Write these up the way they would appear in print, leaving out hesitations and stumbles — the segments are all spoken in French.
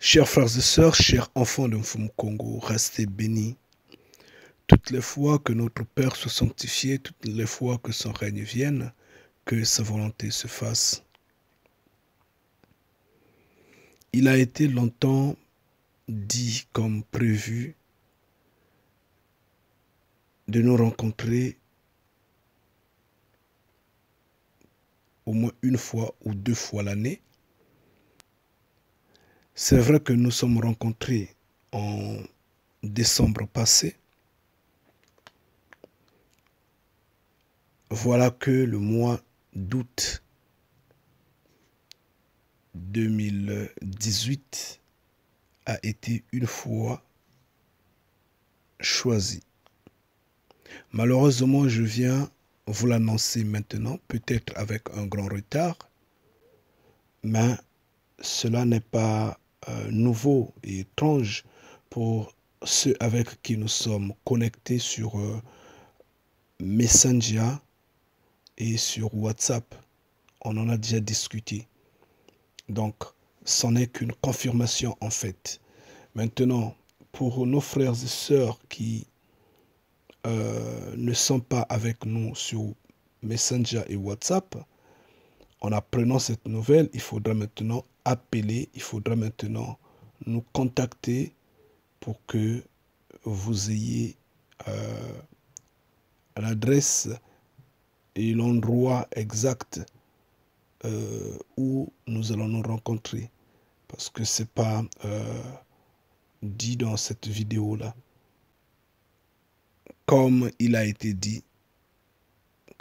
Chers frères et sœurs, chers enfants de Mfumu Congo, restez bénis. Toutes les fois que notre Père soit sanctifié, toutes les fois que son règne vienne, que sa volonté se fasse. Il a été longtemps dit comme prévu de nous rencontrer au moins une fois ou deux fois l'année. C'est vrai que nous sommes rencontrés en décembre passé. Voilà que le mois d'août 2018 a été une fois choisi. Malheureusement, je viens vous l'annoncer maintenant, peut-être avec un grand retard, mais cela n'est pas nouveau et étrange pour ceux avec qui nous sommes connectés sur Messenger et sur WhatsApp. On en a déjà discuté. Donc, c'en est qu'une confirmation en fait. Maintenant, pour nos frères et sœurs qui ne sont pas avec nous sur Messenger et WhatsApp, en apprenant cette nouvelle, il faudra maintenant appeler, il faudra maintenant nous contacter pour que vous ayez l'adresse et l'endroit exact où nous allons nous rencontrer. Parce que ce n'est pas dit dans cette vidéo-là. Comme il a été dit,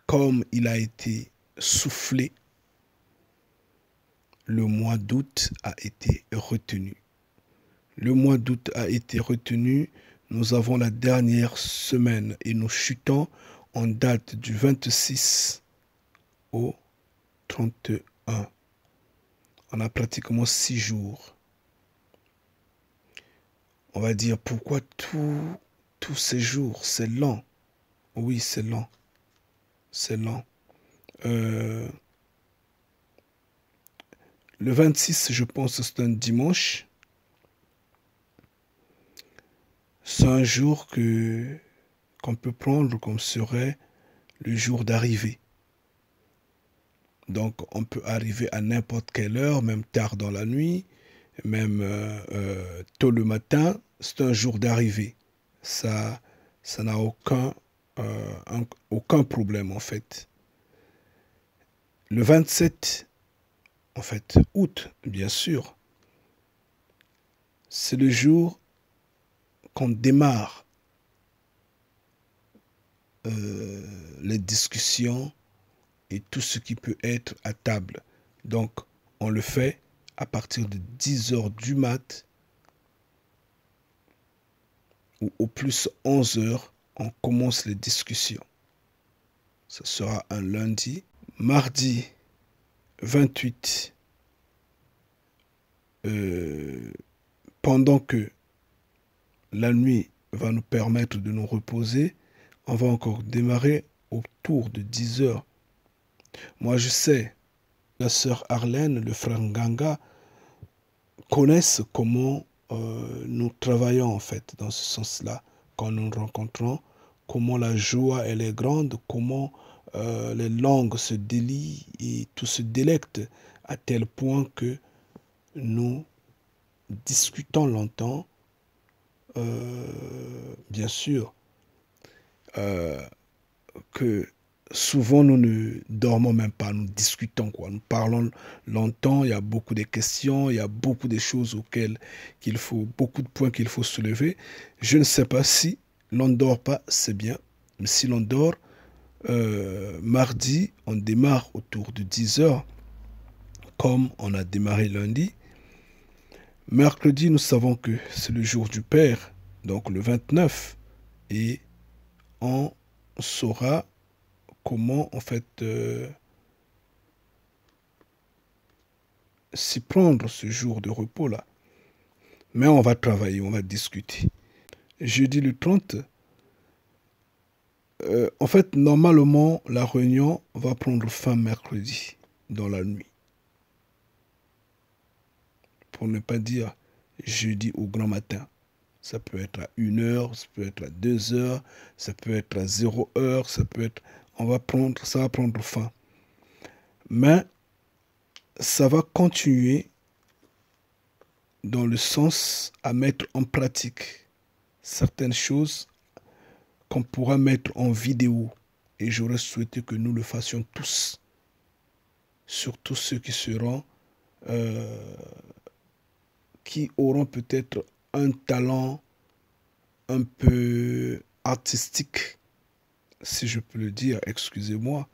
comme il a été soufflé, le mois d'août a été retenu. Le mois d'août a été retenu. Nous avons la dernière semaine et nous chutons en date du 26 au 31. On a pratiquement 6 jours. On va dire pourquoi tous ces jours, c'est lent. Oui, c'est lent. C'est lent. Le 26, je pense, c'est un dimanche. C'est un jour qu'on peut prendre comme serait le jour d'arrivée. Donc, on peut arriver à n'importe quelle heure, même tard dans la nuit, même tôt le matin. C'est un jour d'arrivée. Ça n'a aucun problème, en fait. Le 27, en fait, août, bien sûr, c'est le jour qu'on démarre les discussions et tout ce qui peut être à table. Donc, on le fait à partir de 10 heures du mat ou au plus 11 heures, on commence les discussions. Ce sera un lundi. Mardi 28, pendant que la nuit va nous permettre de nous reposer, on va encore démarrer autour de 10 heures. Moi, je sais, la sœur Arlène, le frère Nganga connaissent comment nous travaillons en fait dans ce sens-là quand nous nous rencontrons, comment la joie elle est grande, comment les langues se délient et tout se délecte à tel point que nous discutons longtemps, bien sûr, que souvent nous ne dormons même pas, nous discutons quoi, nous parlons longtemps, il y a beaucoup de questions, il y a beaucoup de choses auxquelles beaucoup de points qu'il faut soulever. Je ne sais pas si l'on ne dort pas, c'est bien, mais si l'on dort, mardi, on démarre autour de 10 heures, comme on a démarré lundi. Mercredi, nous savons que c'est le jour du Père, donc le 29, et on saura comment en fait s'y prendre ce jour de repos là. Mais on va travailler, on va discuter. Jeudi le 30, en fait normalement la réunion va prendre fin mercredi dans la nuit. Pour ne pas dire jeudi au grand matin. Ça peut être à 1 heure, ça peut être à 2 heures, ça peut être à 0 heure, ça peut être... ça va prendre fin. Mais ça va continuer dans le sens à mettre en pratique certaines choses qu'on pourra mettre en vidéo. Et j'aurais souhaité que nous le fassions tous. Surtout ceux qui auront peut-être un talent un peu artistique, si je peux le dire, excusez-moi,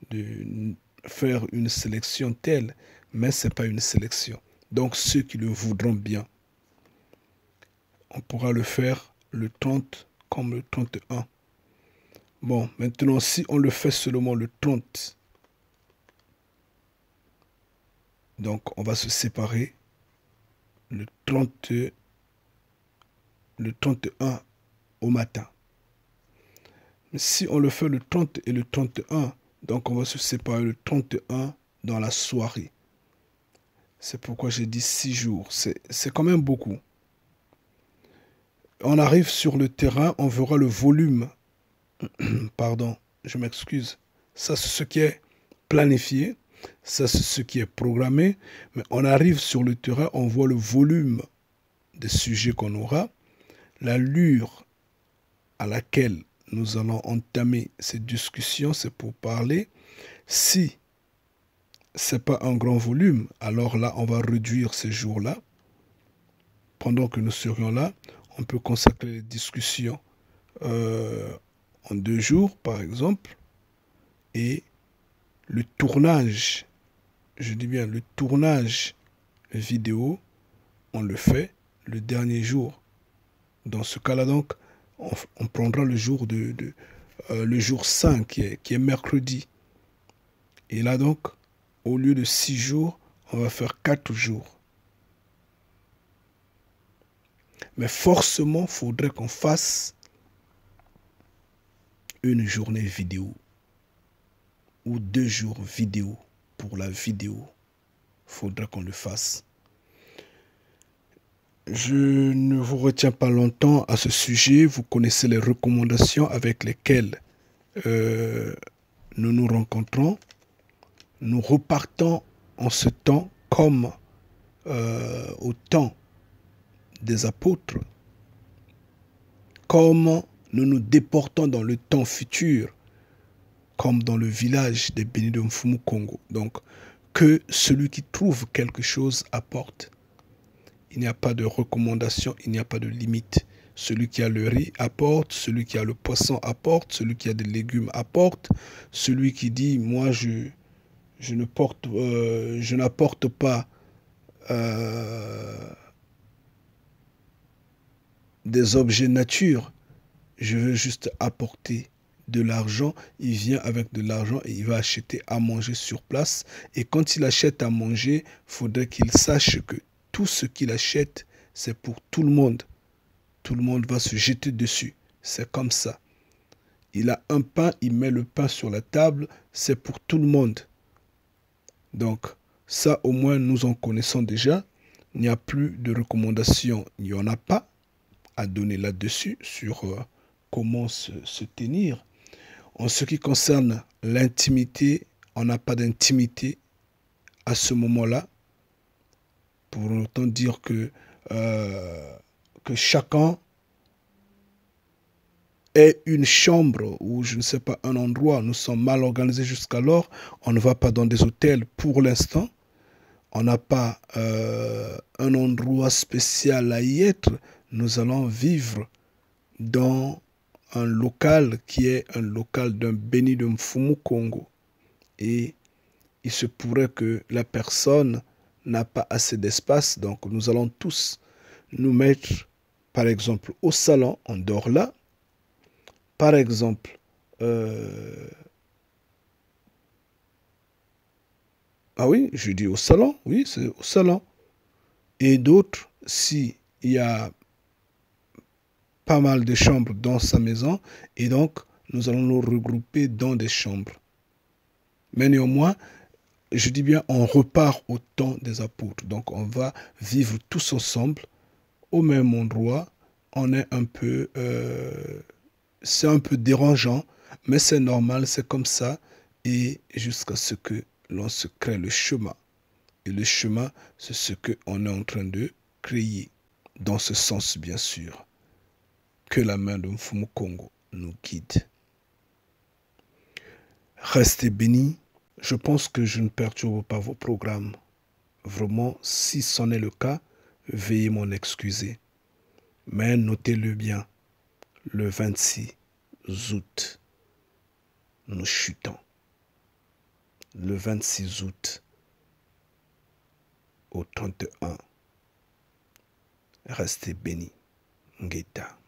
de faire une sélection telle, mais ce n'est pas une sélection. Donc ceux qui le voudront bien, on pourra le faire le 30 comme le 31. Bon, maintenant, si on le fait seulement le 30, donc on va se séparer le 30, le 31 au matin. Mais si on le fait le 30 et le 31, donc on va se séparer le 31 dans la soirée. C'est pourquoi j'ai dit 6 jours. C'est quand même beaucoup. On arrive sur le terrain, on verra le volume. Pardon, je m'excuse. Ça, c'est ce qui est planifié. Ça, c'est ce qui est programmé. Mais on arrive sur le terrain, on voit le volume des sujets qu'on aura, l'allure à laquelle nous allons entamer ces discussions, c'est pour parler. Si ce n'est pas un grand volume, alors là, on va réduire ces jours-là. Pendant que nous serions là, on peut consacrer les discussions en 2 jours, par exemple, et le tournage, je dis bien le tournage vidéo, on le fait le dernier jour. Dans ce cas-là, donc, on prendra le jour le jour 5, qui est mercredi. Et là, donc, au lieu de 6 jours, on va faire 4 jours. Mais forcément, il faudrait qu'on fasse une journée vidéo ou 2 jours vidéo pour la vidéo. Il faudrait qu'on le fasse. Je ne vous retiens pas longtemps à ce sujet. Vous connaissez les recommandations avec lesquelles nous nous rencontrons. Nous repartons en ce temps comme au temps des apôtres, comme nous nous déportons dans le temps futur, comme dans le village des bénis de Mfumu Congo. Donc, que celui qui trouve quelque chose apporte. Il n'y a pas de recommandation, il n'y a pas de limite. Celui qui a le riz apporte, celui qui a le poisson apporte, celui qui a des légumes apporte, celui qui dit, moi je n'apporte pas des objets nature, je veux juste apporter de l'argent, il vient avec de l'argent et il va acheter à manger sur place. Et quand il achète à manger, il faudrait qu'il sache que tout ce qu'il achète, c'est pour tout le monde. Tout le monde va se jeter dessus. C'est comme ça. Il a un pain, il met le pain sur la table, c'est pour tout le monde. Donc, ça au moins nous en connaissons déjà. Il n'y a plus de recommandations, il n'y en a pas à donner là-dessus sur comment se tenir. En ce qui concerne l'intimité, on n'a pas d'intimité à ce moment-là. Pour autant dire que chacun ait une chambre ou je ne sais pas, un endroit. Nous sommes mal organisés jusqu'alors. On ne va pas dans des hôtels pour l'instant. On n'a pas un endroit spécial à y être. Nous allons vivre dans un local qui est un local d'un béni de Mfumu Congo. Et il se pourrait que la personne n'a pas assez d'espace, donc nous allons tous nous mettre, par exemple, au salon, on dort là. Par exemple, ah oui, je dis au salon, oui, c'est au salon. Et d'autres, s'il y a pas mal de chambres dans sa maison, et donc nous allons nous regrouper dans des chambres. Mais néanmoins, je dis bien, on repart au temps des apôtres. Donc on va vivre tous ensemble au même endroit, on est un peu... c'est un peu dérangeant, mais c'est normal, c'est comme ça, et jusqu'à ce que l'on se crée le chemin. Et le chemin, c'est ce qu'on est en train de créer. Dans ce sens, bien sûr, que la main de Mfumu Kongo nous guide. Restez bénis. Je pense que je ne perturbe pas vos programmes. Vraiment, si c'en est le cas, veuillez m'en excuser. Mais notez-le bien, le 26 août, nous chutons. Le 26 août au 31. Restez bénis. Ngeta.